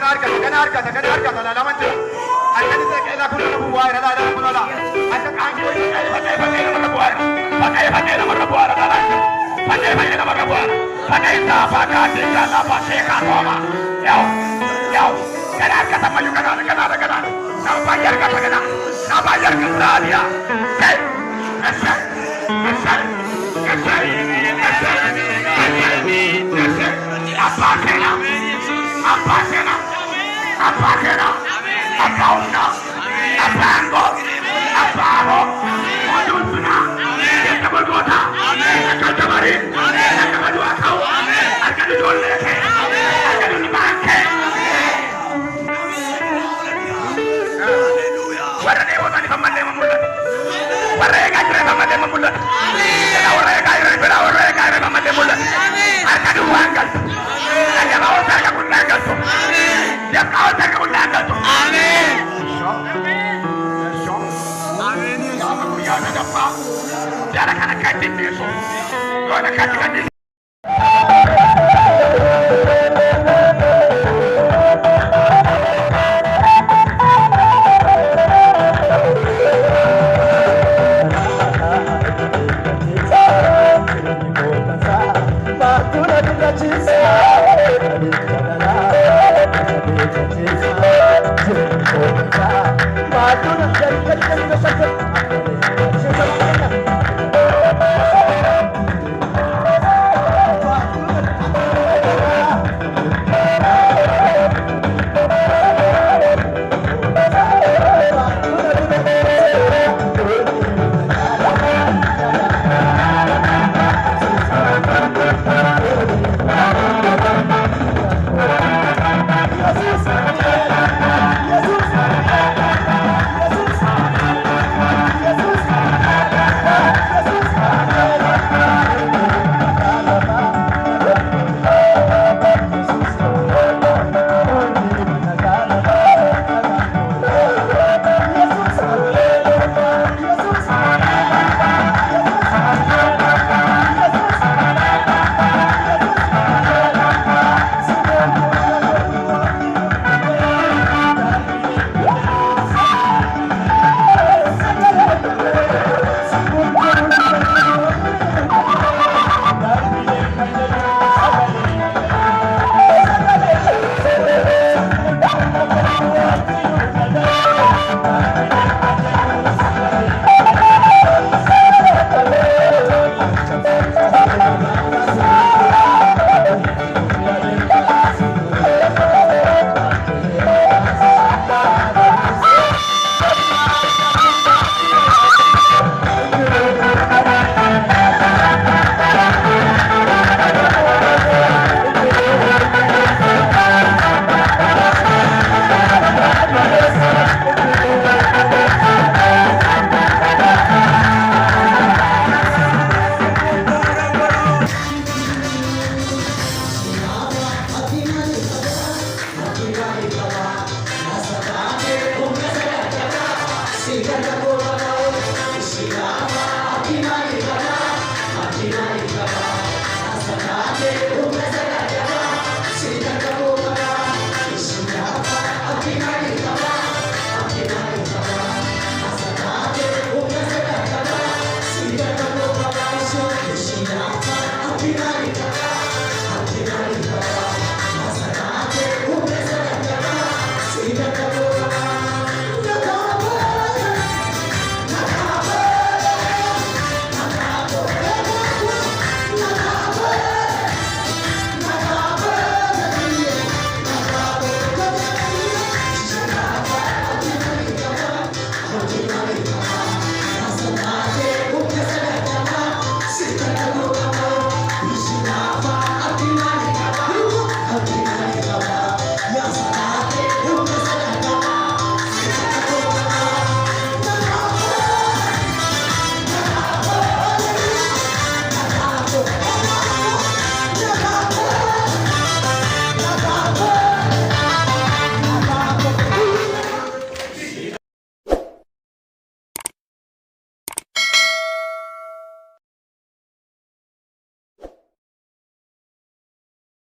la la mancha. Anjani se kela kun na buwa ira da kun la. Anta kan ko pakai na buwa. Pakai na buwa da la. Pakai na buwa. Pakai ta pakai tinggal la pakai ka toma. Yo. Kana kata maju kana. Nama bayar kata kana. Nama bayar kata dia. Kesal. Apa kena? Apa unda? Apa anggot? Apa roh? Mujud sunnah. Kita berkota. Kita kemarin. Kita berdua kau. Akan didolek. Akan dipakai. Warna dewa tadi pemandai memulut. Warna kaya pemandai memulut. Warna kaya pemandai memulut. Akan diuangkan. Akan kau saya gunakan tu. Dia kau saya gunakan tu. Amin. Amin. Ya Allah, ya Allah. Jangan kena kacau ni. Kau nak kacau ni.